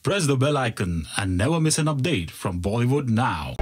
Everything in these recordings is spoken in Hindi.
Press the bell icon and never miss an update from Bollywood Now.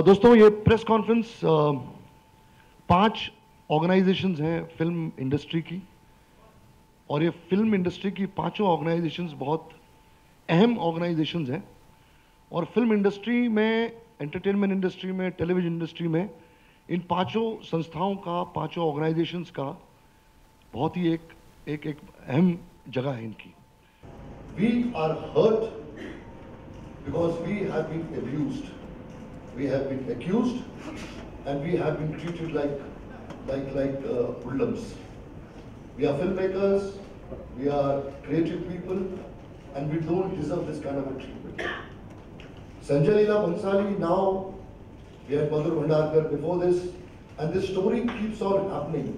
दोस्तों ये प्रेस कॉन्फ्रेंस 5 ऑर्गेनाइजेशंस हैं फिल्म इंडस्ट्री की, और ये फिल्म इंडस्ट्री की पांचों ऑर्गेनाइजेशंस बहुत अहम ऑर्गेनाइजेशंस हैं। और फिल्म इंडस्ट्री में, एंटरटेनमेंट इंडस्ट्री में, टेलीविजन इंडस्ट्री में इन पांचों संस्थाओं का, पांचों ऑर्गेनाइजेशंस का बहुत ही एक अहम जगह है इनकी। We are hurt because we have been abused. We have been accused and we have been treated like hoodlums. We are filmmakers, we are creative people, and we don't deserve this kind of a treatment. Sanjay Leela Bhansali, now we have Madhur Bhandarkar before this, and this story keeps on happening.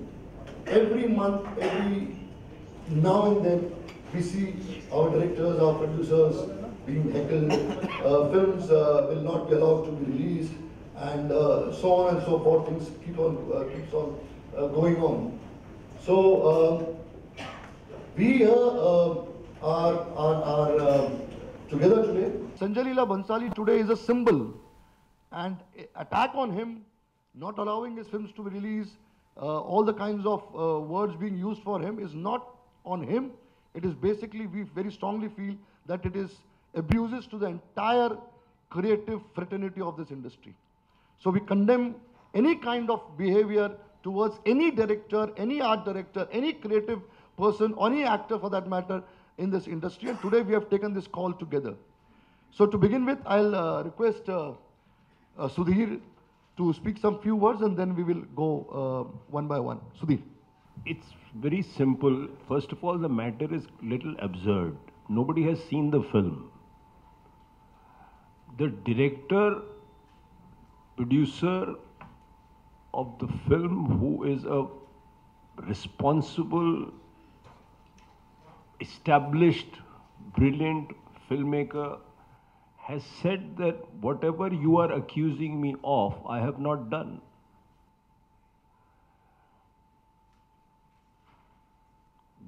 Every month, every now and then, we see our directors, our producers being heckled, films will not be allowed to be released, and so on and so forth. Things keeps on going on. So we are together today. Sanjay Leela Bhansali today is a symbol, and attack on him, not allowing his films to be released, all the kinds of words being used for him is not on him. It is basically, we very strongly feel that it is abuses to the entire creative fraternity of this industry. So we condemn any kind of behavior towards any director, any art director, any creative person, or any actor for that matter in this industry. And today we have taken this call together. So to begin with, I'll request Sudhir to speak some few words, and then we will go one by one. Sudhir. It's very simple. First of all, the matter is little absurd. Nobody has seen the film. The director, producer of the film, who is a responsible, established, brilliant filmmaker, has said that whatever you are accusing me of, I have not done.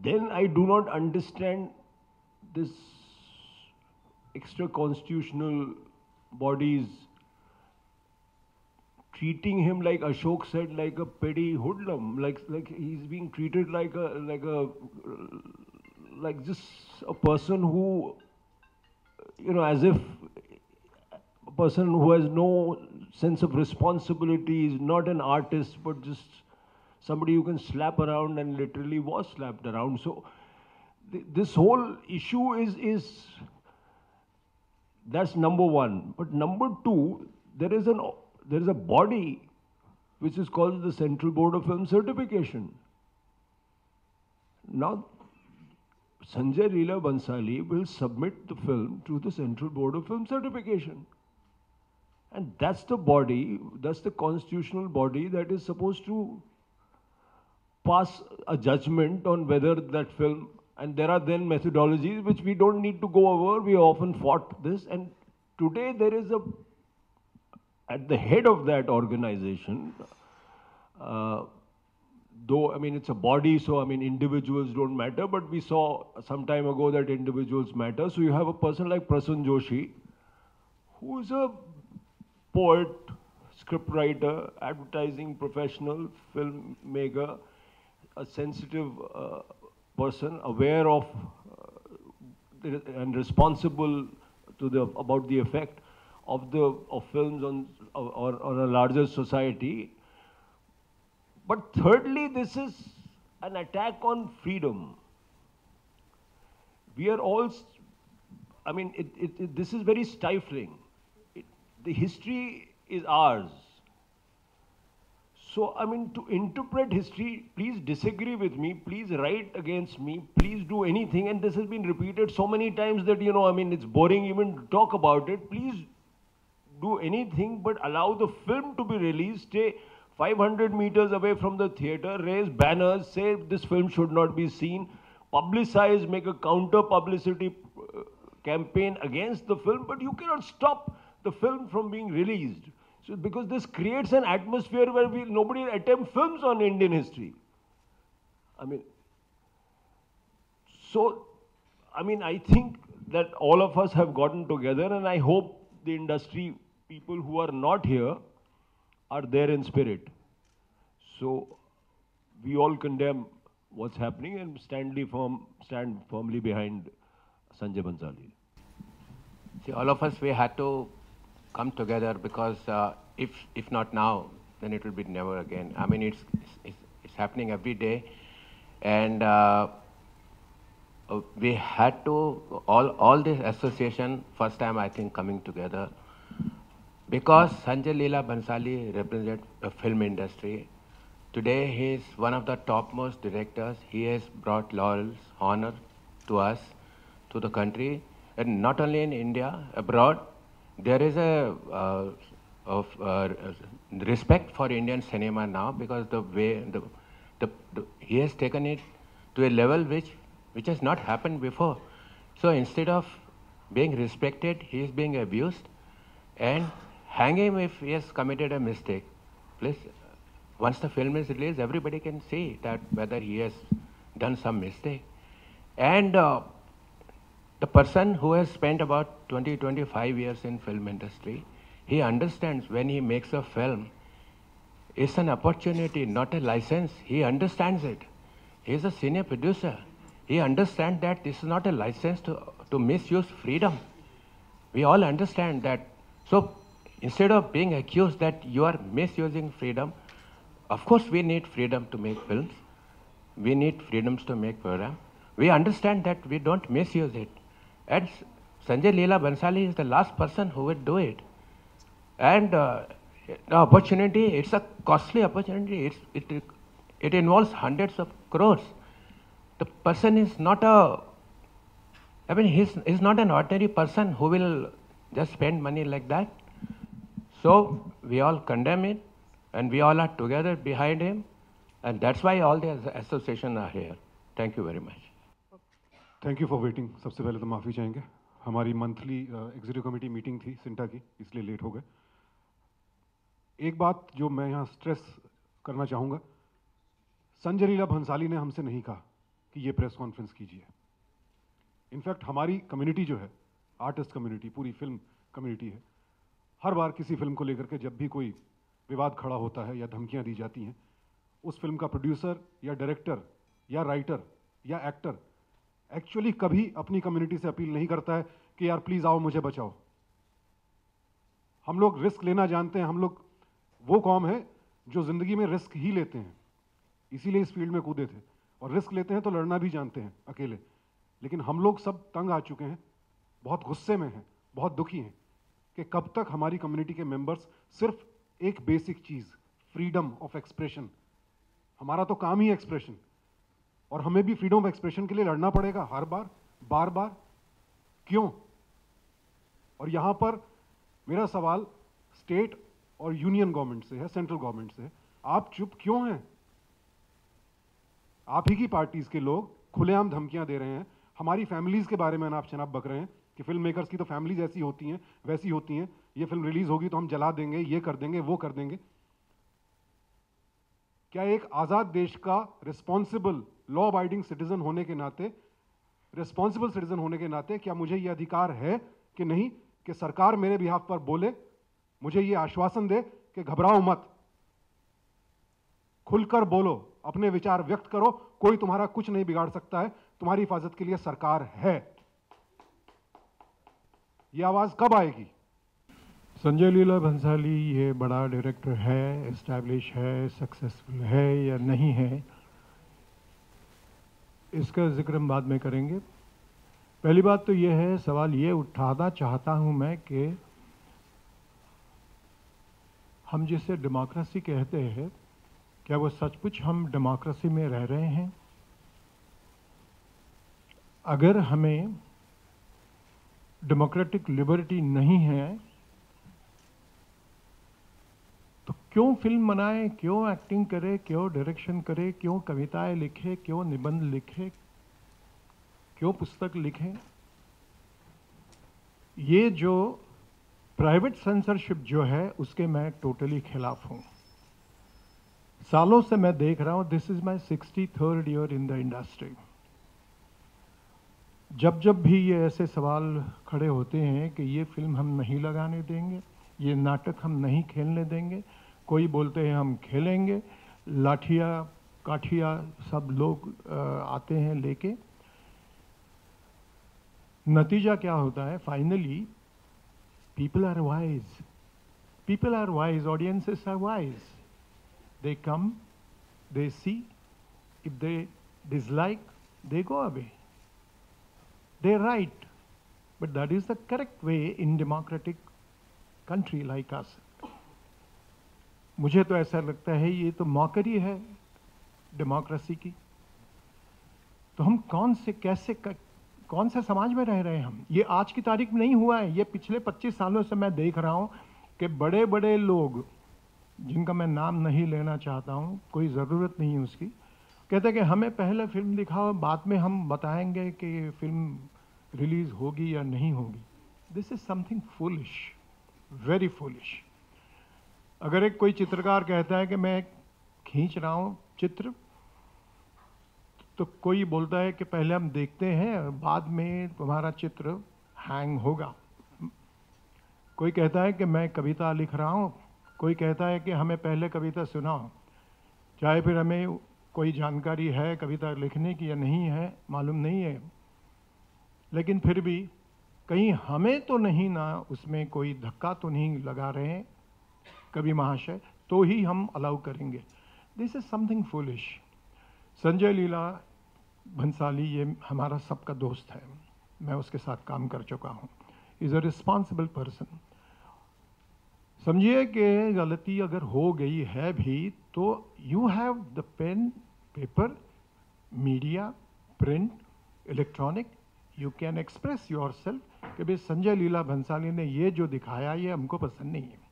Then I do not understand this extra-constitutional bodies treating him, like Ashok said, like a petty hoodlum, like he's being treated like just a person who, you know, as if a person who has no sense of responsibility, is not an artist, but just somebody who can slap around, and literally was slapped around. So this whole issue is that's number one. But number two, there is a body which is called the Central Board of Film Certification. Now, Sanjay Leela Bhansali will submit the film to the Central Board of Film Certification. And that's the body, that's the constitutional body that is supposed to pass a judgment on whether that film, and there are then methodologies which we don't need to go over. We often fought this, and today there is at the head of that organization, though, I mean, it's a body, so, I mean, individuals don't matter, but we saw some time ago that individuals matter. So you have a person like Prasun Joshi, who is a poet, scriptwriter, advertising professional, filmmaker, a sensitive person, aware of and responsible to about the effect of films on a larger society. But thirdly, this is an attack on freedom. We are all, I mean, this is very stifling. The history is ours. So, I mean, to interpret history, please disagree with me, please write against me, please do anything. And this has been repeated so many times that, you know, I mean, it's boring even to talk about it. Please do anything but allow the film to be released, stay 500 meters away from the theater, raise banners, say this film should not be seen, publicize, make a counter publicity campaign against the film, but you cannot stop the film from being released. So because this creates an atmosphere where nobody attempt films on Indian history. I think that all of us have gotten together, and I hope the industry people who are not here are there in spirit. So we all condemn what's happening and stand firmly behind Sanjay Bhansali. See, all of us, we had to come together because if not now, then it will be never again. I mean, it's happening every day, and we had to, all this association, first time I think coming together, because Sanjay Leela Bhansali represents a film industry. Today he is one of the topmost directors. He has brought laurels, honor to us, to the country, and not only in India, abroad. There is a respect for Indian cinema now because the way he has taken it to a level which has not happened before. So instead of being respected, he is being abused, and hang him if he has committed a mistake. Please, once the film is released, everybody can see that whether he has done some mistake. And the person who has spent about 20-25 years in film industry, he understands when he makes a film, it's an opportunity, not a license. He understands it. He is a senior producer. He understands that this is not a license to misuse freedom. We all understand that. So instead of being accused that you are misusing freedom, of course we need freedom to make films. We need freedoms to make programs. We understand that we don't misuse it. And Sanjay Leela Bhansali is the last person who would do it. And the opportunity, it's a costly opportunity. It involves hundreds of crores. The person is not he's not an ordinary person who will just spend money like that. So we all condemn it, and we all are together behind him, and that's why all the association are here. Thank you very much. Thank you for waiting. सबसे पहले तो माफ़ी चाहेंगे, हमारी मंथली एग्जीक्यूटिव कमेटी मीटिंग थी सिंटा की, इसलिए लेट हो गए। एक बात जो मैं यहाँ स्ट्रेस करना चाहूँगा, संजय लीला भंसाली ने हमसे नहीं कहा कि ये प्रेस कॉन्फ्रेंस कीजिए। इनफैक्ट हमारी कम्युनिटी जो है, आर्टिस्ट कम्युनिटी, पूरी फिल्म कम्युनिटी है, हर बार किसी फिल्म को लेकर के जब भी कोई विवाद खड़ा होता है या धमकियाँ दी जाती हैं, उस फिल्म का प्रोड्यूसर या डायरेक्टर या राइटर या एक्टर एक्चुअली कभी अपनी कम्युनिटी से अपील नहीं करता है कि यार प्लीज़ आओ मुझे बचाओ। हम लोग रिस्क लेना जानते हैं, हम लोग वो कौम है जो ज़िंदगी में रिस्क ही लेते हैं, इसीलिए इस फील्ड में कूदे थे, और रिस्क लेते हैं तो लड़ना भी जानते हैं अकेले। लेकिन हम लोग सब तंग आ चुके हैं, बहुत गुस्से में हैं, बहुत दुखी हैं कि कब तक हमारी कम्युनिटी के मेंबर्स सिर्फ एक basic cheese, freedom of expression, हमारा तो काम ही एक्सप्रेशन, और हमें भी फ्रीडम ऑफ एक्सप्रेशन के लिए लड़ना पड़ेगा हर बार, बार बार, क्यों? और यहाँ पर मेरा सवाल स्टेट और यूनियन गवर्नमेंट से है, सेंट्रल गवर्नमेंट से है, आप चुप क्यों हैं? आप ही की पार्टीज के लोग खुलेआम धमकियां दे रहे हैं, हमारी फैमिलीज के बारे में आप जनाब बक रहे हैं कि फिल्म मेकर्स की तो फैमिलीज ऐसी होती हैं, वैसी होती हैं, ये फिल्म रिलीज होगी तो हम जला देंगे, ये कर देंगे, वो कर देंगे। क्या एक आज़ाद देश का रिस्पॉन्सिबल लॉ अबाइडिंग सिटीजन होने के नाते, रिस्पॉन्सिबल सिटीजन होने के नाते, क्या मुझे ये अधिकार है कि नहीं कि सरकार मेरे बिहाफ पर बोले, मुझे ये आश्वासन दे कि घबराओ मत, खुलकर बोलो, अपने विचार व्यक्त करो, कोई तुम्हारा कुछ नहीं बिगाड़ सकता है, तुम्हारी हिफाजत के लिए सरकार है। ये आवाज कब आएगी? संजय लीला भंसाली ये बड़ा डायरेक्टर है, एस्टैब्लिश है, सक्सेसफुल है या नहीं है, इसका जिक्र हम बाद में करेंगे। पहली बात तो ये है, सवाल ये उठाना चाहता हूँ मैं कि हम जिसे डेमोक्रेसी कहते हैं, क्या वो सचमुच हम डेमोक्रेसी में रह रहे हैं? अगर हमें डेमोक्रेटिक लिबर्टी नहीं है क्यों फिल्म बनाए, क्यों एक्टिंग करे, क्यों डायरेक्शन करे, क्यों कविताएं लिखे, क्यों निबंध लिखे, क्यों पुस्तक लिखे? ये जो प्राइवेट सेंसरशिप जो है उसके मैं टोटली खिलाफ हूं। सालों से मैं देख रहा हूं, this is my 63rd year in the industry. जब जब भी ये ऐसे सवाल खड़े होते हैं कि ये फिल्म हम नहीं लगाने देंगे, ये नाटक हम नहीं खेलने देंगे, कोई बोलते हैं हम खेलेंगे, लाठिया काठिया सब लोग आते हैं लेके। नतीजा क्या होता है? Finally people are wise. People are wise, audiences are wise. They come, they see, if they dislike, they go away. They're right. But that is the correct way in democratic country like us. मुझे तो ऐसा लगता है ये तो मौकरी है डेमोक्रेसी की। तो हम कौन से समाज में रह रहे हैं हम? ये आज की तारीख में नहीं हुआ है, ये पिछले 25 सालों से मैं देख रहा हूं कि बड़े बड़े लोग, जिनका मैं नाम नहीं लेना चाहता हूं, कोई ज़रूरत नहीं है उसकी, कहते हैं कि हमें पहले फिल्म दिखाओ, बाद में हम बताएंगे कि फिल्म रिलीज़ होगी या नहीं होगी। This is something foolish, very foolish. अगर एक कोई चित्रकार कहता है कि मैं खींच रहा हूं चित्र, तो कोई बोलता है कि पहले हम देखते हैं, बाद में तुम्हारा चित्र हैंग होगा। कोई कहता है कि मैं कविता लिख रहा हूँ, कोई कहता है कि हमें पहले कविता सुनाओ, चाहे फिर हमें कोई जानकारी है कविता लिखने की या नहीं है, मालूम नहीं है, लेकिन फिर भी कहीं हमें तो नहीं ना उसमें कोई धक्का तो नहीं लगा रहे हैं कवि महाशय, तो ही हम अलाउ करेंगे। This is something foolish. Sanjay Leela Bhansali ये हमारा सबका दोस्त है, मैं उसके साथ काम कर चुका हूँ। Is a responsible person. समझिए कि गलती अगर हो गई है भी तो you have the pen, paper, media, print, electronic, you can express yourself कि भाई संजय लीला भंसाली ने ये जो दिखाया ये हमको पसंद नहीं है।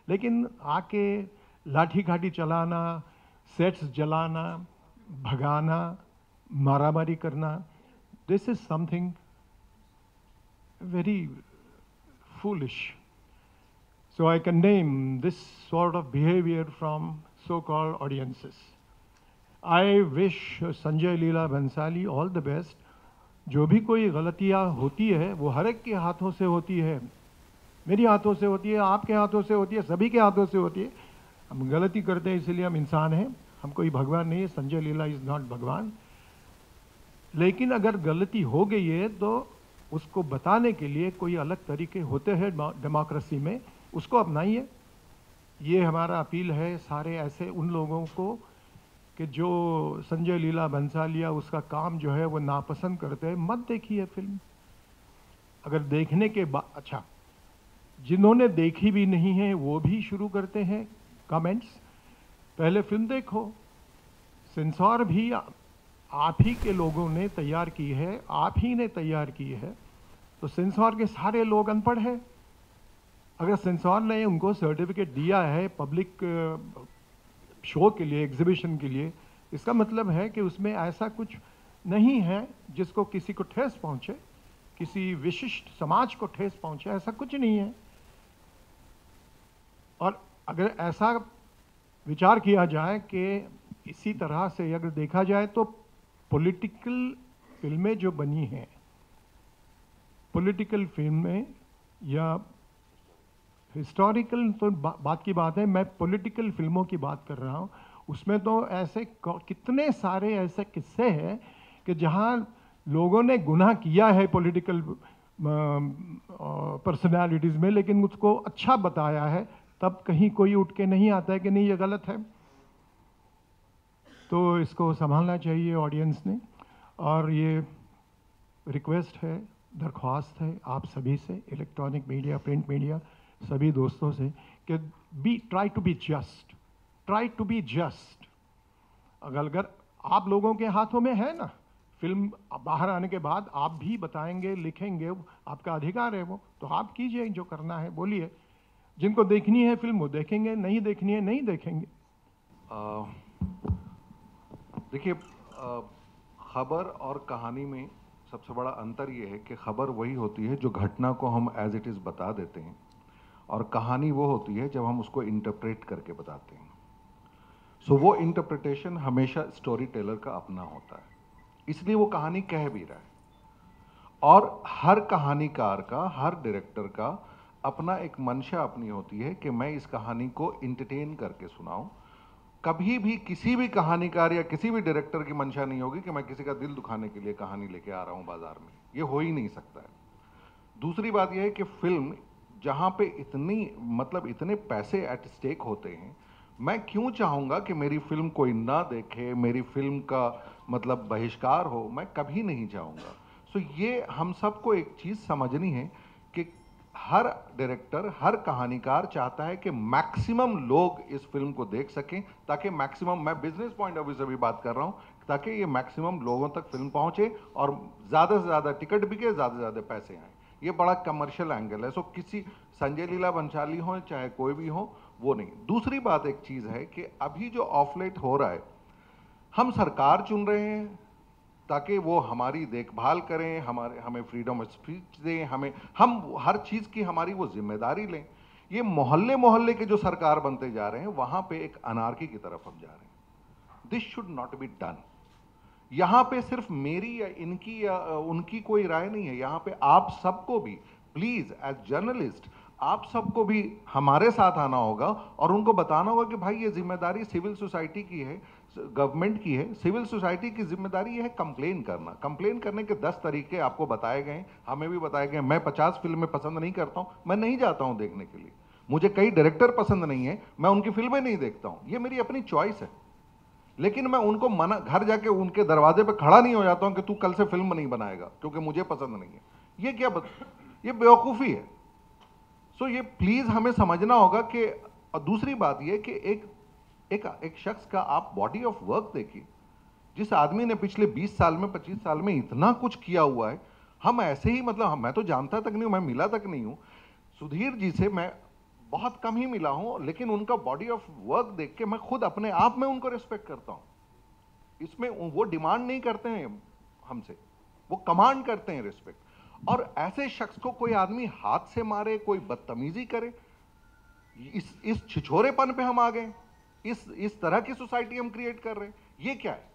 लेकिन आके लाठी घाटी चलाना, सेट्स जलाना, भगाना, मारामारी करना, this is something very foolish. So I condemn this sort of behavior from so-called audiences. I wish Sanjay Leela Bhansali all the best. जो भी कोई गलतियाँ होती है वो हर एक के हाथों से होती है, मेरी हाथों से होती है, आपके हाथों से होती है, सभी के हाथों से होती है। हम गलती करते हैं इसलिए हम इंसान हैं, हम कोई भगवान नहीं है। संजय लीला इज़ नॉट भगवान। लेकिन अगर गलती हो गई है तो उसको बताने के लिए कोई अलग तरीके होते हैं डेमोक्रेसी में, उसको अपनाइए। ये हमारा अपील है सारे ऐसे उन लोगों को कि जो संजय लीला भंसालिया उसका काम जो है वो नापसंद करते हैं, मत देखिए फिल्म। अगर देखने के बाद, अच्छा जिन्होंने देखी भी नहीं है वो भी शुरू करते हैं कमेंट्स, पहले फिल्म देखो। सेंसर भी आप ही के लोगों ने तैयार की है, आप ही ने तैयार की है, तो सेंसर के सारे लोग अनपढ़ हैं। अगर सेंसर ने उनको सर्टिफिकेट दिया है पब्लिक शो के लिए, एग्जीबिशन के लिए, इसका मतलब है कि उसमें ऐसा कुछ नहीं है जिसको किसी को ठेस पहुंचे, किसी विशिष्ट समाज को ठेस पहुंचे, ऐसा कुछ नहीं है। और अगर ऐसा विचार किया जाए कि इसी तरह से अगर देखा जाए तो पॉलिटिकल फिल्में जो बनी हैं, पॉलिटिकल फिल्में या हिस्टोरिकल तो बात की बात है, मैं पॉलिटिकल फिल्मों की बात कर रहा हूँ, उसमें तो ऐसे कितने सारे ऐसे किस्से हैं कि जहाँ लोगों ने गुनाह किया है पॉलिटिकल पर्सनालिटीज़ में, लेकिन उसको अच्छा बताया है, तब कहीं कोई उठ के नहीं आता है कि नहीं ये गलत है। तो इसको संभालना चाहिए ऑडियंस ने। और ये रिक्वेस्ट है, दरख्वास्त है आप सभी से, इलेक्ट्रॉनिक मीडिया, प्रिंट मीडिया, सभी दोस्तों से कि try to be just, try to be just. अगर आप लोगों के हाथों में है ना, फिल्म बाहर आने के बाद आप भी बताएंगे, लिखेंगे, आपका अधिकार है वो, तो आप कीजिए जो करना है, बोलिए। जिनको देखनी है फिल्म वो देखेंगे, नहीं देखनी है नहीं देखेंगे। देखिए, खबर और कहानी में सबसे बड़ा अंतर ये है कि खबर वही होती है जो घटना को हम एज इट इज़ बता देते हैं, और कहानी वो होती है जब हम उसको इंटरप्रेट करके बताते हैं। सो वो इंटरप्रिटेशन हमेशा स्टोरी टेलर का अपना होता है, इसलिए वो कहानी कह भी रहा है। और हर कहानीकार का, हर डायरेक्टर का अपना एक मंशा अपनी होती है कि मैं इस कहानी को इंटरटेन करके सुनाऊं। कभी भी किसी भी कहानीकार या किसी भी डायरेक्टर की मंशा नहीं होगी कि मैं किसी का दिल दुखाने के लिए कहानी लेके आ रहा हूं बाजार में, ये हो ही नहीं सकता है। दूसरी बात यह है कि फिल्म जहां पे इतने पैसे एट स्टेक होते हैं, मैं क्यों चाहूंगा कि मेरी फिल्म कोई ना देखे, मेरी फिल्म का मतलब बहिष्कार हो, मैं कभी नहीं चाहूंगा। सो ये हम सबको एक चीज समझनी है कि हर डायरेक्टर, हर कहानीकार चाहता है कि मैक्सिमम लोग इस फिल्म को देख सकें, ताकि मैक्सिमम, मैं बिजनेस पॉइंट ऑफ व्यू से भी बात कर रहा हूं, ताकि ये मैक्सिमम लोगों तक फिल्म पहुंचे और ज्यादा से ज्यादा टिकट बिके, ज्यादा से ज्यादा पैसे आए। ये बड़ा कमर्शियल एंगल है। सो किसी संजय लीला बंसाली हो चाहे कोई भी हो, वो नहीं। दूसरी बात एक चीज है कि अभी जो ऑफलेट हो रहा है, हम सरकार चुन रहे हैं ताकि वो हमारी देखभाल करें, हमें फ्रीडम ऑफ स्पीच दें, हम हर चीज की हमारी वो जिम्मेदारी लें। ये मोहल्ले मोहल्ले के जो सरकार बनते जा रहे हैं, वहां पे एक अनार्की की तरफ हम जा रहे हैं। This should not be done. यहां पे सिर्फ मेरी या इनकी या उनकी कोई राय नहीं है, यहां पे आप सबको भी प्लीज एज जर्नलिस्ट आप सबको भी हमारे साथ आना होगा और उनको बताना होगा कि भाई ये जिम्मेदारी सिविल सोसाइटी की है, गवर्नमेंट की है। सिविल सोसाइटी की जिम्मेदारी है कंप्लेन करना। कंप्लेन करने के 10 तरीके आपको बताए गए, हमें भी बताए गए। मैं 50 फिल्में पसंद नहीं करता हूं, मैं नहीं जाता हूं देखने के लिए। मुझे कई डायरेक्टर पसंद नहीं है, मैं उनकी फिल्में नहीं देखता हूं, ये मेरी अपनी चॉइस है। लेकिन मैं उनको घर जाके उनके दरवाजे पे खड़ा नहीं हो जाता हूं कि तू कल से फिल्म नहीं बनाएगा क्योंकि मुझे पसंद नहीं है। ये क्या ये बेवकूफ़ी है। सो ये प्लीज हमें समझना होगा कि, और दूसरी बात ये कि एक शख्स का आप बॉडी ऑफ वर्क देखिए, जिस आदमी ने पिछले 20 साल में 25 साल में इतना कुछ किया हुआ है। हम ऐसे ही मतलब मैं तो जानता तक नहीं हूं, मैं मिला तक नहीं हूं सुधीर जी से, मैं बहुत कम ही मिला हूं, लेकिन उनका बॉडी ऑफ वर्क देख के मैं खुद अपने आप में उनको रिस्पेक्ट करता हूं। इसमें वो डिमांड नहीं करते हैं हमसे, वो कमांड करते हैं रिस्पेक्ट। और ऐसे शख्स को कोई आदमी हाथ से मारे, कोई बदतमीजी करे, इस छिछोरेपन पे हम आ गए। इस तरह की सोसाइटी हम क्रिएट कर रहे हैं, ये क्या है?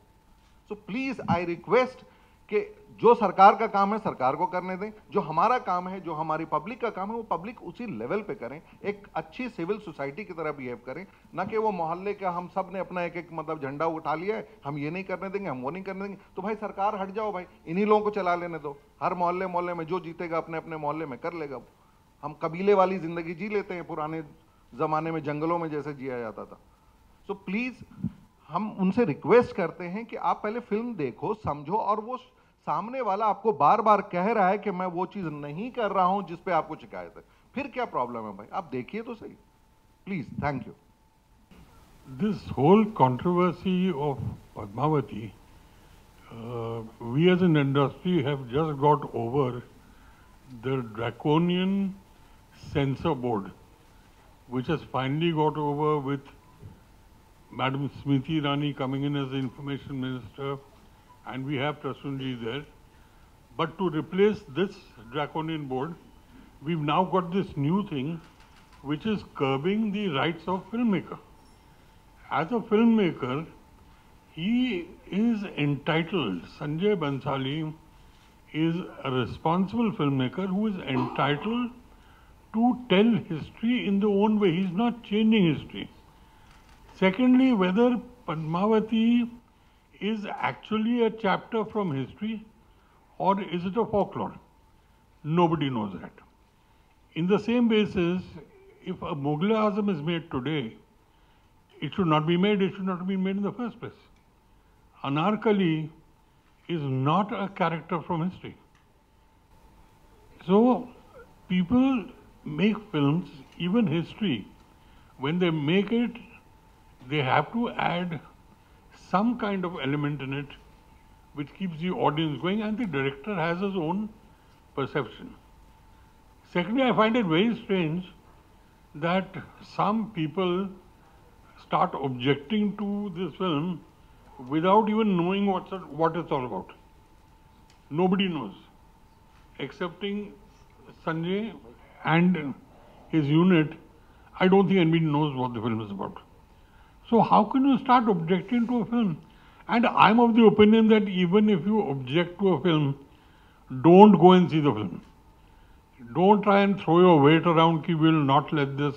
सो प्लीज आई रिक्वेस्ट कि जो सरकार का काम है सरकार को करने दें, जो हमारा काम है, जो हमारी पब्लिक का काम है, वो पब्लिक उसी लेवल पे करें, एक अच्छी सिविल सोसाइटी की तरह बिहेव करें, ना कि वो मोहल्ले का हम सब ने अपना एक मतलब झंडा उठा लिया है, हम ये नहीं करने देंगे, हम वो नहीं करने देंगे। तो भाई सरकार हट जाओ, भाई इन्हीं लोगों को चला लेने दो। हर मोहल्ले मोहल्ले में जो जीतेगा अपने अपने मोहल्ले में कर लेगा। हम कबीले वाली जिंदगी जी लेते हैं, पुराने जमाने में जंगलों में जैसे जिया जाता था। सो प्लीज हम उनसे रिक्वेस्ट करते हैं कि आप पहले फिल्म देखो, समझो, और वो सामने वाला आपको बार बार कह रहा है कि मैं वो चीज नहीं कर रहा हूं जिस पे आपको शिकायत है, फिर क्या प्रॉब्लम है भाई? आप देखिए तो सही please. Thank you. This whole controversy of Padmavati, we as an industry have just got over the draconian censor board, which has finally got over with Madam Smriti Irani coming in as the information minister, and we have Prasunji there. But to replace this draconian board, we've now got this new thing which is curbing the rights of filmmaker. As a filmmaker, he is entitled, Sanjay Bhansali is a responsible filmmaker who is entitled to tell history in their own way. He's not changing history. Secondly, whether Padmavati is actually a chapter from history or is it a folklore? Nobody knows that. In the same basis, if a Mughal Azam is made today, it should not be made, it should not have been made in the first place. Anarkali is not a character from history. So, people make films, even history, when they make it, they have to add some kind of element in it which keeps the audience going, and the director has his own perception. Secondly, I find it very strange that some people start objecting to this film without even knowing what it's all about. Nobody knows, excepting Sanjay and his unit. I don't think anybody knows what the film is about. So how can you start objecting to a film? And I'm of the opinion that even if you object to a film, don't go and see the film. Don't try and throw your weight around कि we will not let this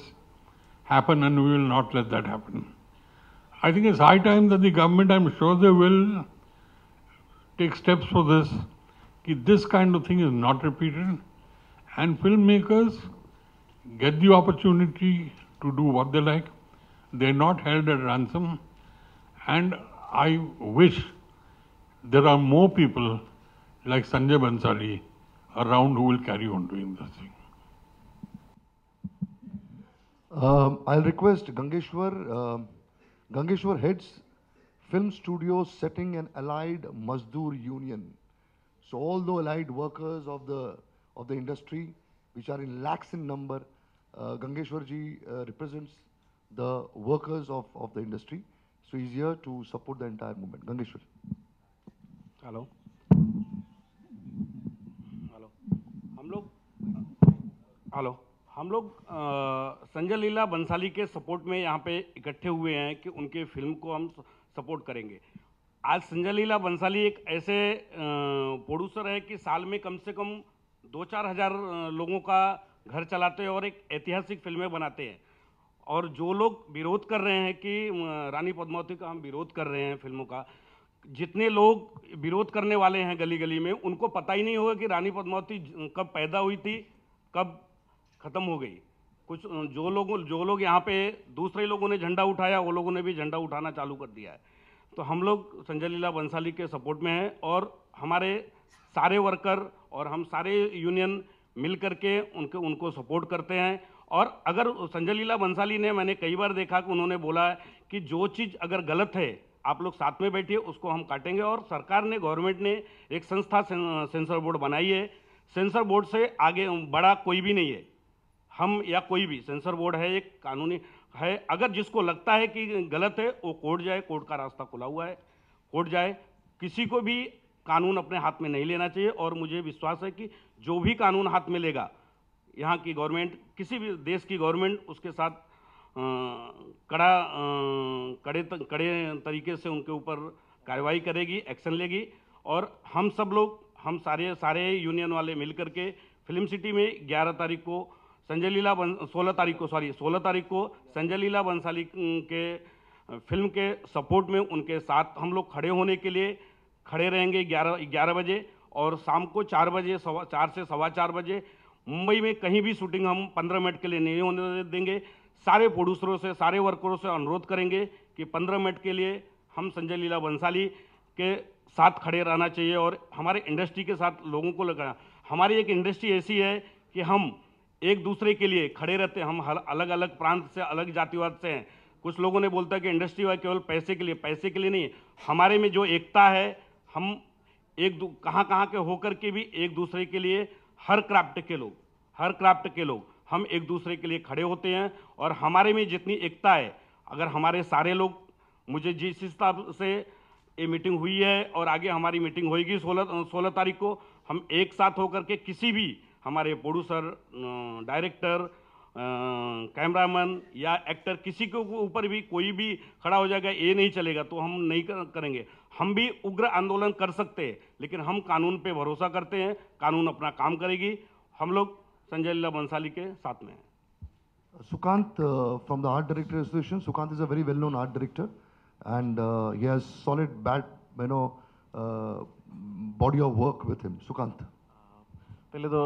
happen and we will not let that happen. I think it's high time that the government, I'm sure they will take steps for this, कि this kind of thing is not repeated, and filmmakers get the opportunity to do what they like. They're not held at ransom, and I wish there are more people like Sanjay Bhansali around who will carry on doing this thing. I'll request Gangeshwar. Gangeshwar heads Film Studios Setting and Allied Mazdoor Union. So all the allied workers of the industry, which are in lakhs in number, Gangeshwar ji represents the workers of the industry. So he's here to support the entire movement. Gangeshwar. Hello हम लोग संजय लीला बंसाली के सपोर्ट में यहाँ पे इकट्ठे हुए हैं कि उनके फिल्म को हम सपोर्ट करेंगे। आज संजय लीला बंसाली एक ऐसे प्रोड्यूसर है कि साल में कम से कम 2-4 हज़ार लोगों का घर चलाते हैं और एक ऐतिहासिक फिल्में बनाते हैं। और जो लोग विरोध कर रहे हैं कि रानी पद्मावती का हम विरोध कर रहे हैं फिल्मों का, जितने लोग विरोध करने वाले हैं गली गली में, उनको पता ही नहीं होगा कि रानी पद्मावती कब पैदा हुई थी, कब ख़त्म हो गई। कुछ जो लोग यहाँ पे दूसरे लोगों ने झंडा उठाया, वो लोगों ने भी झंडा उठाना चालू कर दिया है। तो हम लोग संजय लीला बंसाली के सपोर्ट में हैं और हमारे सारे वर्कर और हम सारे यूनियन मिल करके उनको सपोर्ट करते हैं। और अगर संजय लीला बंसाली ने, मैंने कई बार देखा कि उन्होंने बोला है कि जो चीज़ अगर गलत है आप लोग साथ में बैठिए, उसको हम काटेंगे। और सरकार ने, गवर्नमेंट ने एक संस्था सेंसर बोर्ड बनाई है। सेंसर बोर्ड से आगे बड़ा कोई भी नहीं है, हम या कोई भी। सेंसर बोर्ड है, एक कानूनी है। अगर जिसको लगता है कि गलत है वो कोर्ट जाए, कोर्ट का रास्ता खुला हुआ है, कोर्ट जाए। किसी को भी कानून अपने हाथ में नहीं लेना चाहिए। और मुझे विश्वास है कि जो भी कानून हाथ में लेगा, यहाँ की गवर्नमेंट, किसी भी देश की गवर्नमेंट उसके साथ कड़े तरीके से उनके ऊपर कार्रवाई करेगी, एक्शन लेगी। और हम सब लोग, हम सारे यूनियन वाले मिल करके फिल्म सिटी में 11 तारीख को 16 तारीख को संजय लीला बंसाली के फिल्म के सपोर्ट में उनके साथ हम लोग खड़े होने के लिए खड़े रहेंगे 11 बजे। और शाम को 4 से 4:15 बजे मुंबई में कहीं भी शूटिंग हम 15 मिनट के लिए नहीं होने देंगे। सारे प्रोड्यूसरों से, सारे वर्करों से अनुरोध करेंगे कि 15 मिनट के लिए हम संजय लीला बंसाली के साथ खड़े रहना चाहिए। और हमारे इंडस्ट्री के साथ लोगों को लगा, हमारी एक इंडस्ट्री ऐसी है कि हम एक दूसरे के लिए खड़े रहते हैं। हम अलग अलग प्रांत से, अलग जातिवाद से हैं। कुछ लोगों ने बोलता है कि इंडस्ट्री वाले केवल पैसे के लिए नहीं। हमारे में जो एकता है, हम कहाँ के होकर के भी एक दूसरे के लिए, हर क्राफ्ट के लोग हम एक दूसरे के लिए खड़े होते हैं। और हमारे में जितनी एकता है, अगर हमारे सारे लोग, मुझे जिस हिसाब से ये मीटिंग हुई है और आगे हमारी मीटिंग होगी 16 तारीख को, हम एक साथ होकर के किसी भी हमारे प्रोड्यूसर, डायरेक्टर, कैमरामैन या एक्टर, किसी के ऊपर भी कोई भी खड़ा हो जाएगा, ये नहीं चलेगा, तो हम नहीं करेंगे। हम भी उग्र आंदोलन कर सकते हैं, लेकिन हम कानून पे भरोसा करते हैं, कानून अपना काम करेगी। हम लोग संजय लीला बंसाली के साथ में हैं। Sukant from the Art Director Association. Sukant is a very well-known art director, and he has solid, body of work with him. Sukant. पहले तो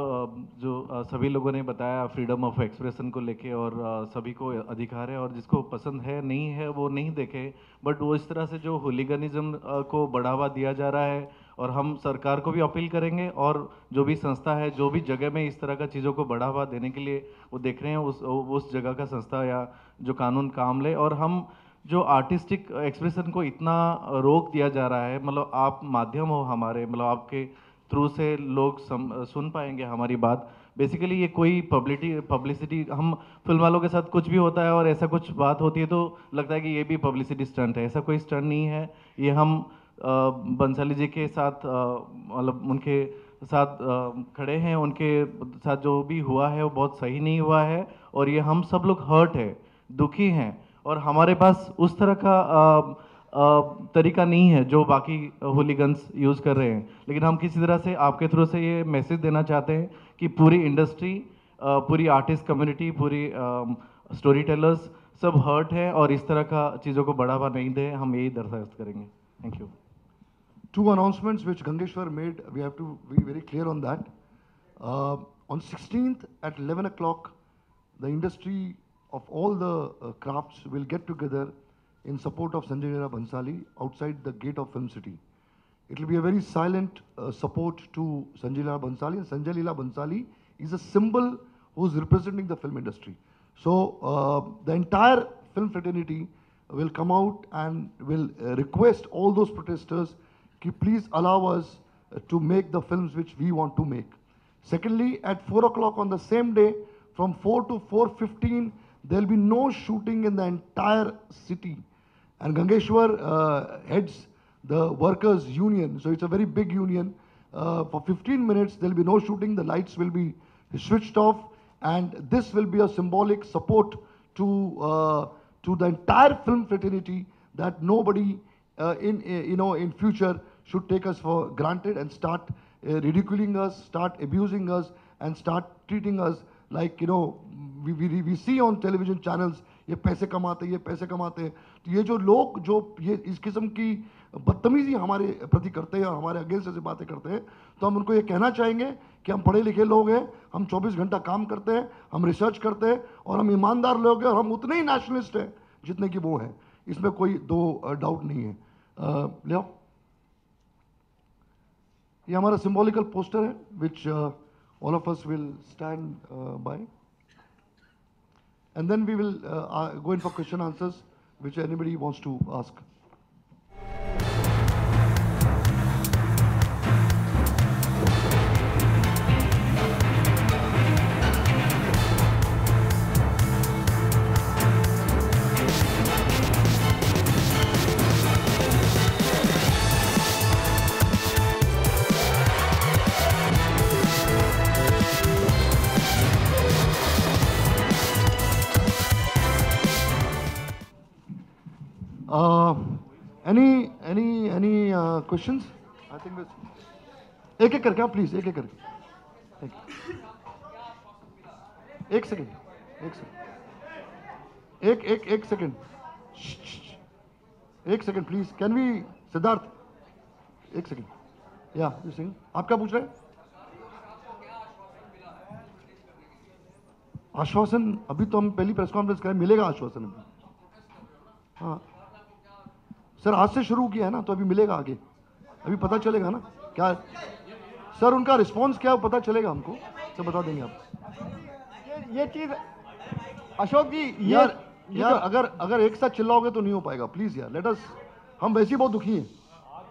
जो सभी लोगों ने बताया फ्रीडम ऑफ एक्सप्रेशन को लेके, और सभी को अधिकार है, और जिसको पसंद है नहीं है वो नहीं देखे। बट वो इस तरह से जो होलीगनिज्म को बढ़ावा दिया जा रहा है, और हम सरकार को भी अपील करेंगे, और जो भी संस्था है, जो भी जगह में इस तरह का चीज़ों को बढ़ावा देने के लिए वो देख रहे हैं, उस जगह का संस्था या जो कानून काम ले। और हम जो आर्टिस्टिक एक्सप्रेशन को इतना रोक दिया जा रहा है, मतलब आप माध्यम हो हमारे, मतलब आपके थ्रू से लोग सुन पाएंगे हमारी बात। बेसिकली ये कोई पब्लिसिटी हम फिल्म वालों के साथ कुछ भी होता है और ऐसा कुछ बात होती है तो लगता है कि ये भी पब्लिसिटी स्टंट है। ऐसा कोई स्टंट नहीं है। ये हम बंसाली जी के साथ मतलब उनके साथ खड़े हैं, उनके साथ जो भी हुआ है वो बहुत सही नहीं हुआ है और ये हम सब लोग हर्ट है, दुखी हैं और हमारे पास उस तरह का तरीका नहीं है जो बाकी हुलीगन्स यूज़ कर रहे हैं। लेकिन हम किसी तरह से आपके थ्रू से ये मैसेज देना चाहते हैं कि पूरी इंडस्ट्री, पूरी आर्टिस्ट कम्युनिटी, पूरी स्टोरी टेलर्स सब हर्ट है और इस तरह का चीज़ों को बढ़ावा नहीं दें। हम यही दरख्वास्त करेंगे। Thank you. Two announcements which Gangeshwar made, we have to be very clear on that. On 16th at 11 o'clock, the industry of all the crafts will get together in support of Sanjay Leela Bhansali outside the gate of Film City. It will be a very silent support to Sanjay Leela Bhansali, and Sanjay Leela Bhansali is a symbol who is representing the film industry. So the entire film fraternity will come out and will request all those protesters to please allow us to make the films which we want to make. Secondly, at 4 o'clock on the same day, from 4 to 4:15, there will be no shooting in the entire city. And Gangeshwar heads the workers' union, so it's a very big union. For 15 minutes, there will be no shooting, the lights will be switched off, and this will be a symbolic support to the entire film fraternity that nobody in future should take us for granted and start ridiculing us, start abusing us, and start treating us like, we see on television channels, ये पैसे कमाते हैं। तो ये जो लोग जो ये इस किस्म की बदतमीजी हमारे प्रति करते हैं और हमारे अगेंस्ट ऐसी बातें करते हैं, तो हम उनको ये कहना चाहेंगे कि हम पढ़े लिखे लोग हैं, हम 24 घंटा काम करते हैं, हम रिसर्च करते हैं और हम ईमानदार लोग हैं और हम उतने ही नेशनलिस्ट हैं जितने कि वो हैं। इसमें कोई दो डाउट नहीं है। ले आओ, ये हमारा सिंबॉलिकल पोस्टर है विच all of us will stand by, and then we will go in for question answers which anybody wants to ask. Any questions? I think this एक करके आप प्लीज एक करके एक सेकंड एक second please. Can we Siddharth एक सेकंड। या यू सिंह, आप क्या पूछ रहे हैं? आश्वासन अभी तो हम पहली प्रेस कॉन्फ्रेंस करें, मिलेगा आश्वासन अभी। हाँ सर, आज से शुरू किया है ना, तो अभी मिलेगा आगे, अभी पता चलेगा ना क्या सर उनका रिस्पांस क्या पता चलेगा हमको, सब बता देंगे आप। ये चीज अशोक जी, यार अगर एक साथ चिल्लाओगे तो नहीं हो पाएगा, प्लीज यार लेट अस, हम वैसे ही बहुत दुखी हैं,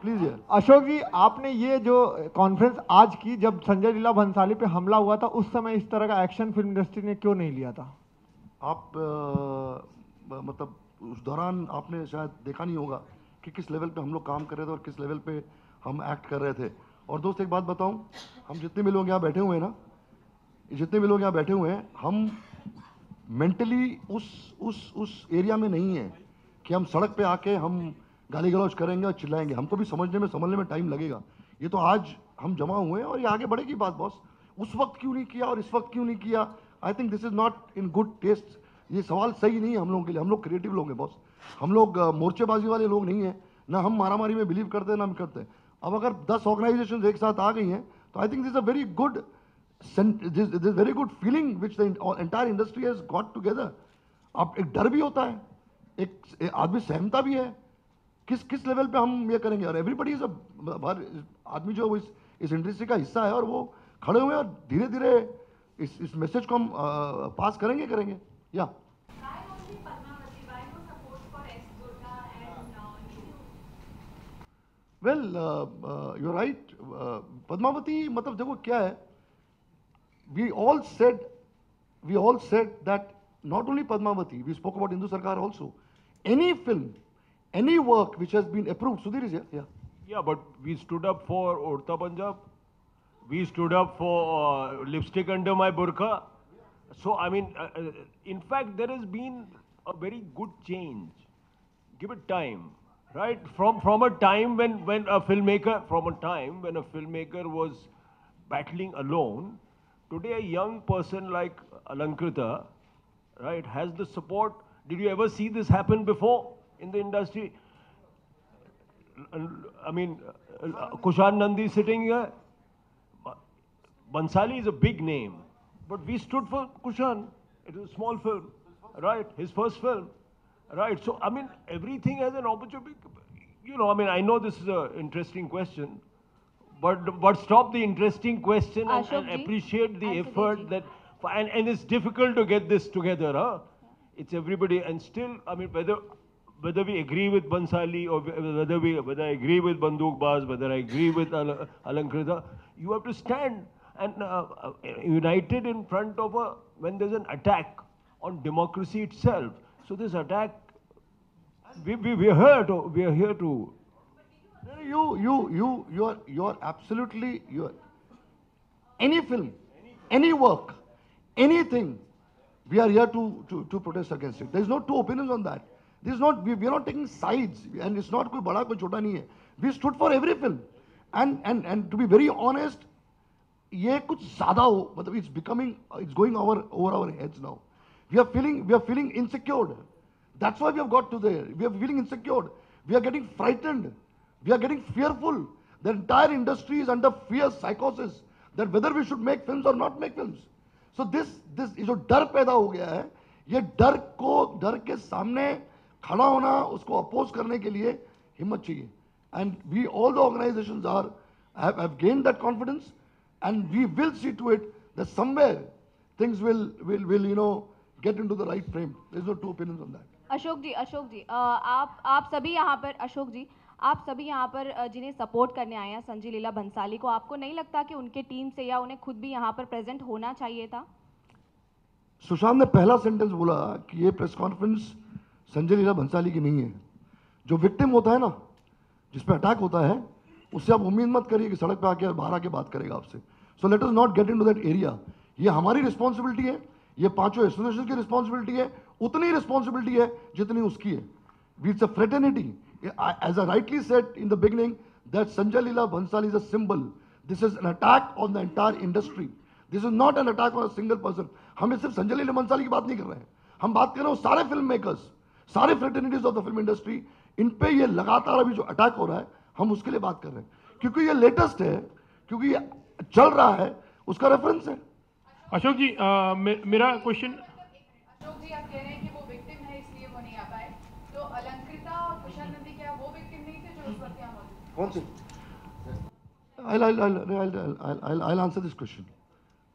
प्लीज यार। अशोक जी, आपने ये जो कॉन्फ्रेंस आज की, जब संजय लीला भंसाली पे हमला हुआ था उस समय इस तरह का एक्शन फिल्म इंडस्ट्री ने क्यों नहीं लिया था? आप मतलब उस दौरान आपने शायद देखा नहीं होगा कि किस लेवल पे हम लोग काम कर रहे थे और किस लेवल पे हम एक्ट कर रहे थे। और दोस्त एक बात बताऊं, हम जितने भी लोग यहाँ बैठे हुए हैं ना, जितने भी लोग यहाँ बैठे हुए हैं, हम मेंटली उस एरिया में नहीं है कि हम सड़क पे आके हम गाली गलौज करेंगे और चिल्लाएंगे। हमको भी समझने में टाइम लगेगा। ये तो आज हम जमा हुए हैं और ये आगे बढ़ेगी बात। बॉस उस वक्त क्यों नहीं किया और इस वक्त क्यों नहीं किया, I think this is not in good test. ये सवाल सही नहीं है हम लोगों के लिए। हम लोग क्रिएटिव लोग हैं बॉस, हम लोग मोर्चेबाजी वाले लोग नहीं हैं, ना हम मारामारी में बिलीव करते हैं ना हम करते हैं। अब अगर 10 ऑर्गेनाइजेशन एक साथ आ गई हैं तो आई think this a very good feeling which the entire industry has got together. अब एक डर भी होता है, एक आदमी सहमता भी है किस लेवल पे हम ये करेंगे। और एवरीबडी इज आदमी जो इस इंडस्ट्री का हिस्सा है और वो खड़े हुए हैं और धीरे धीरे इस मैसेज को हम पास करेंगे। या well you are right. Padmavati मतलब देखो क्या है, we all said that not only Padmavati, we spoke about Hindu Sarkar also. Any film, any work which has been approved, Sudhir is here, yeah. Yeah, but we stood up for Orta Punjab. We stood up for lipstick under my burqa. So, I mean, in fact, there has been a very good change. Give it time, right? From a time when a filmmaker was battling alone, today a young person like Alankrita, right, has the support. Did you ever see this happen before in the industry? I mean, Kushan Nandi sitting here. Bhansali is a big name, but we stood for Kushan. It was a small film, right? His first film, right? So, I mean, everything has an opportunity. You know, I mean, I know this is an interesting question, but stop the interesting question and appreciate the effort that, and it's difficult to get this together, huh? It's everybody, and still, I mean, whether we agree with Bhansali or whether I agree with Bandukbaz, whether I agree with Alankrita, you have to stand and united in front of when there's an attack on democracy itself. So this attack, we are here to. You are absolutely, any film, any work, anything, we are here to protest against it. There is no two opinions on that. This is not, we are not taking sides, and it's not koi bada koi chota nahi hai. We stood for every film, and to be very honest, ये कुछ ज़्यादा हो, मतलब it's going over our heads now. We are feeling insecure. That's why we have got to there. We are feeling insecure. We are getting frightened. We are getting fearful. The entire industry is under fear psychosis that whether we should make films or not make films. So this ये जो डर पैदा हो गया है, ये डर के सामने खड़ा होना, उसको oppose करने के लिए हिम्मत चाहिए. And we, all the organizations have gained that confidence. And we will see to it that somewhere things will get into the right frame. There's no two opinions on that. Ashok जी, आप सभी यहाँ पर, अशोक जी, आप सभी यहाँ पर जिन्हें सपोर्ट करने आए हैं संजय लीला भंसाली को, आपको नहीं लगता कि उनके टीम से या उन्हें खुद भी यहाँ पर प्रेजेंट होना चाहिए था? सुशांत ने पहला सेंटेंस बोला कि ये प्रेस कॉन्फ्रेंस संजय लीला भंसाली की नहीं है. जो विक्टिम होता है ना, जिस पे अटैक होता है, उससे आप उम्मीद मत करिए कि सड़क पे आके बाहर आके बात करेगा आपसे. So let us not get into that area. ये हमारी रिस्पॉन्सिबिलिटी है, ये पांचों एसोसिएशन की रिस्पॉन्सिबिलिटी है, उतनी रिस्पॉन्सिबिलिटी है जितनी उसकी है. It's a fraternity. As I rightly said in the beginning, that Sanjay Leela Bhansali is a symbol. This is an attack on the entire industry. This is not an attack on a single person. हम सिर्फ संजय लीला भंसाली की बात नहीं कर रहे हैं, हम बात कर रहे हैं सारे फिल्म मेकर्स, सारे फ्रेटर्निटीज ऑफ द फिल्म इंडस्ट्री. इन पे ये लगातार अभी जो अटैक हो रहा है, हम उसके लिए बात कर रहे हैं क्योंकि ये लेटेस्ट है, क्योंकि ये चल रहा है, उसका रेफरेंस है. अशोक जी, मेरा क्वेश्चन. अशोक जी, आप कह रहे हैं कि वो विक्टिम है इसलिए वो नहीं आ पाए, तो अलंकृता और कुशाल नंदी क्या वो विक्टिम नहीं थे जो उस वक्त यहाँ मौजूद? कौन से? I'll answer this question.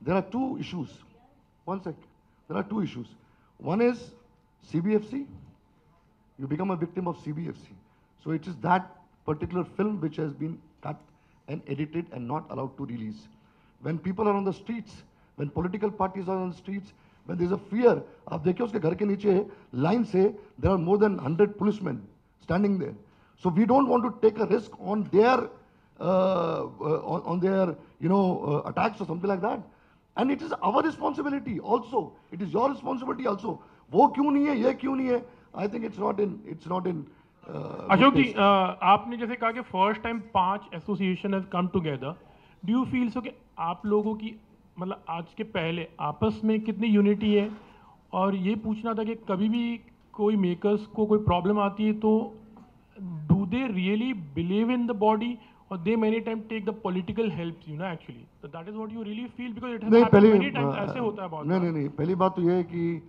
There are two issues. One sec. There are two issues. One is CBFC. You become a victim of CBFC. So it is that particular film which has been cut and edited and not allowed to release. When people are on the streets, when political parties are on the streets, when there is a fear, आप देखिए उसके घर के नीचे line से there are more than 100 policemen standing there. So we don't want to take a risk on their attacks or something like that. And it is our responsibility also. It is your responsibility also. वो क्यों नहीं है, ये क्यों नहीं है? I think it's not in. Ashok जी, आपने जैसे कहा कि first time 5 association has come together. Do you feel so कि आप लोगों की मतलब आज के पहले आपस में कितनी यूनिटी है? और ये पूछना था कि कभी भी कोई मेकर्स को कोई प्रॉब्लम आती है तो do they really believe in the body or they many times take the political help, actually. So that is what you really feel because it has happened many times. ऐसे होता है बहुत. नहीं. पहली बात तो ये है कि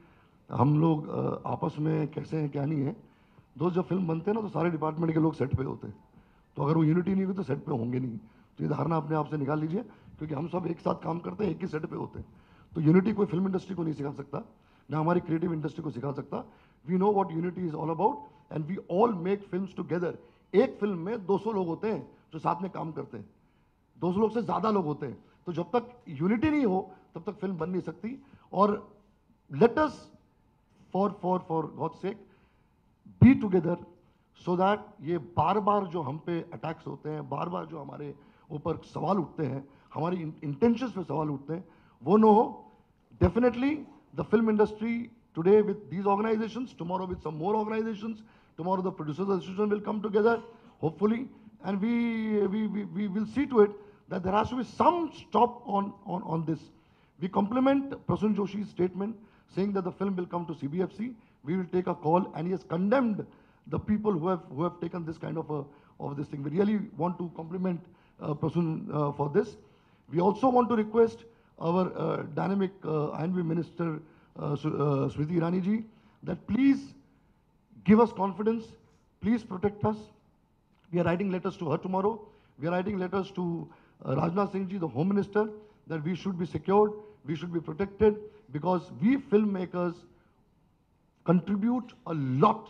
हम लोग आपस में कैसे हैं क्या नहीं है. दो जब फिल्म बनते हैं ना तो सारे डिपार्टमेंट के लोग सेट पे होते हैं. तो अगर वो यूनिटी नहीं होगी तो सेट पे होंगे नहीं. तो ये धारणा अपने आप से निकाल लीजिए क्योंकि हम सब एक साथ काम करते हैं, एक ही सेट पे होते हैं. तो यूनिटी कोई फिल्म इंडस्ट्री को नहीं सिखा सकता, ना हमारी क्रिएटिव इंडस्ट्री को सिखा सकता. We know what unity is all about and we all make film together. एक फिल्म में 200 लोग होते हैं जो साथ में काम करते हैं, 200 लोग से ज़्यादा लोग होते हैं. तो जब तक यूनिटी नहीं हो तब तक फिल्म बन नहीं सकती। और let us for God sake be together so that ये बार बार जो हम पे अटैक्स होते हैं, बार बार जो हमारे ऊपर सवाल उठते हैं, हमारी इंटेंशंस पे सवाल उठते हैं, वो न हो। Definitely the film industry today with these organizations, tomorrow with some more organizations, tomorrow the Producers Association will come together, hopefully, and we will see to it that there has to be some stop on this. We compliment Prasun Joshi's statement saying that the film will come to CBFC. We will take a call, and he has condemned the people who have taken this kind of this thing. We really want to compliment Prasun for this. We also want to request our dynamic INB Minister Smriti Irani ji, that please give us confidence, please protect us. We are writing letters to her tomorrow. We are writing letters to Rajnath Singh ji, the Home Minister, that we should be secured, we should be protected, because we filmmakers contribute a lot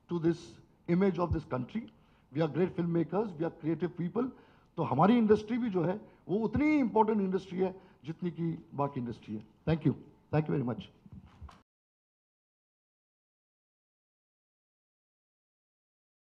to this image of this country. We are great filmmakers, we are creative people. तो हमारी इंडस्ट्री भी जो है वो उतनी ही इंपॉर्टेंट इंडस्ट्री है जितनी की बाकी इंडस्ट्री है। Thank you very much.